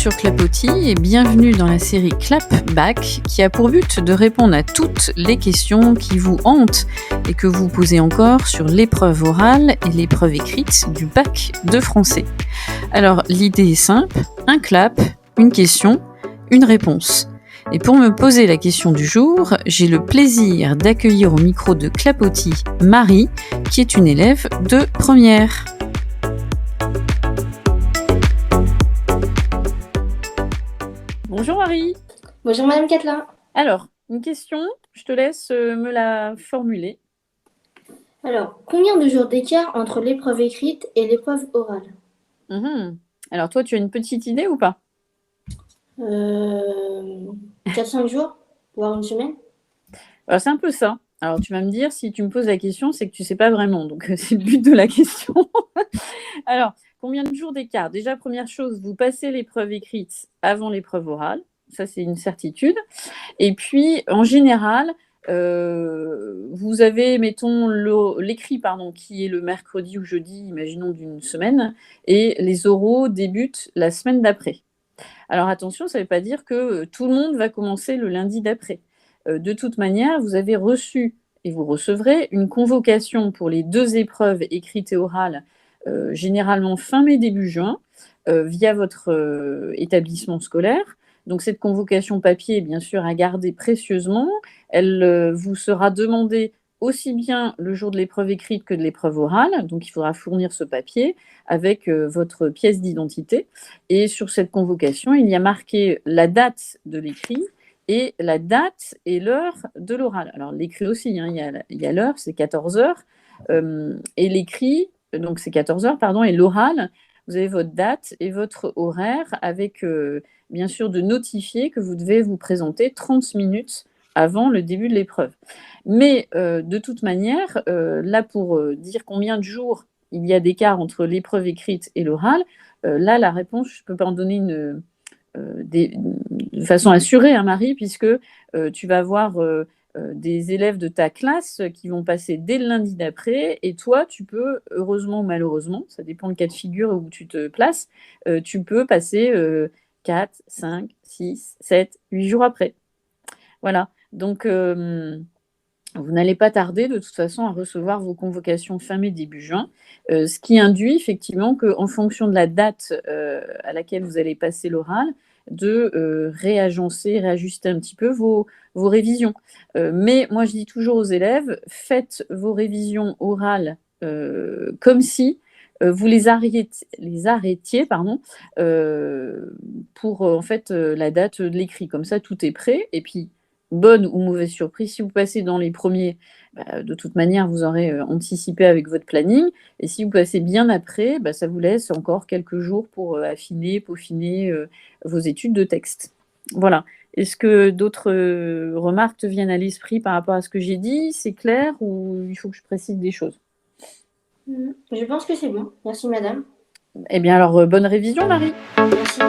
sur Clapotis et bienvenue dans la série Clap Bac qui a pour but de répondre à toutes les questions qui vous hantent et que vous posez encore sur l'épreuve orale et l'épreuve écrite du bac de français. Alors l'idée est simple, un clap, une question, une réponse. Et pour me poser la question du jour, j'ai le plaisir d'accueillir au micro de Clapotis Marie, qui est une élève de première. Bonjour Marie. Bonjour Madame Catelin. Alors, une question, je te laisse me la formuler. Alors, combien de jours d'écart entre l'épreuve écrite et l'épreuve orale? Alors toi, tu as une petite idée ou pas? 4-5 jours, voire une semaine. Alors, c'est un peu ça. Alors tu vas me dire, si tu me poses la question, c'est que tu ne sais pas vraiment. Donc c'est le but de la question. Alors, combien de jours d'écart? Déjà, première chose, vous passez l'épreuve écrite avant l'épreuve orale. Ça, c'est une certitude. Et puis, en général, vous avez, mettons, l'écrit, qui est le mercredi ou jeudi, imaginons, d'une semaine, et les oraux débutent la semaine d'après. Alors attention, ça ne veut pas dire que tout le monde va commencer le lundi d'après. De toute manière, vous avez reçu et vous recevrez une convocation pour les 2 épreuves écrites et orales, généralement fin mai, début juin, via votre établissement scolaire. Donc cette convocation papier est bien sûr à garder précieusement. Elle vous sera demandée aussi bien le jour de l'épreuve écrite que de l'épreuve orale. Donc il faudra fournir ce papier avec votre pièce d'identité. Et sur cette convocation, il y a marqué la date de l'écrit et la date et l'heure de l'oral. Alors l'écrit aussi, hein, il y a l'heure, c'est 14 heures. Et l'écrit, donc c'est 14 heures, pardon, et l'oral, vous avez votre date et votre horaire avec, bien sûr, de notifier que vous devez vous présenter 30 minutes avant le début de l'épreuve. Mais de toute manière, là, pour dire combien de jours il y a d'écart entre l'épreuve écrite et l'oral, là, la réponse, je ne peux pas en donner de façon assurée, hein, Marie, puisque tu vas avoir des élèves de ta classe qui vont passer dès le lundi d'après, et toi, tu peux, heureusement ou malheureusement, ça dépend le cas de figure où tu te places, tu peux passer 4, 5, 6, 7, 8 jours après. Voilà, donc vous n'allez pas tarder de toute façon à recevoir vos convocations fin mai, début juin, ce qui induit effectivement qu'en fonction de la date à laquelle vous allez passer l'oral, de réagencer, réajuster un petit peu vos révisions. Mais moi, je dis toujours aux élèves, faites vos révisions orales comme si vous les arrêtiez pour en fait la date de l'écrit. Comme ça, tout est prêt. Et puis, bonne ou mauvaise surprise, si vous passez dans les premiers, de toute manière, vous aurez anticipé avec votre planning. Et si vous passez bien après, ça vous laisse encore quelques jours pour affiner, peaufiner vos études de texte. Voilà. Est-ce que d'autres remarques te viennent à l'esprit par rapport à ce que j'ai dit? C'est clair ou il faut que je précise des choses? Je pense que c'est bon. Merci Madame. Eh bien alors, bonne révision, Marie. Merci.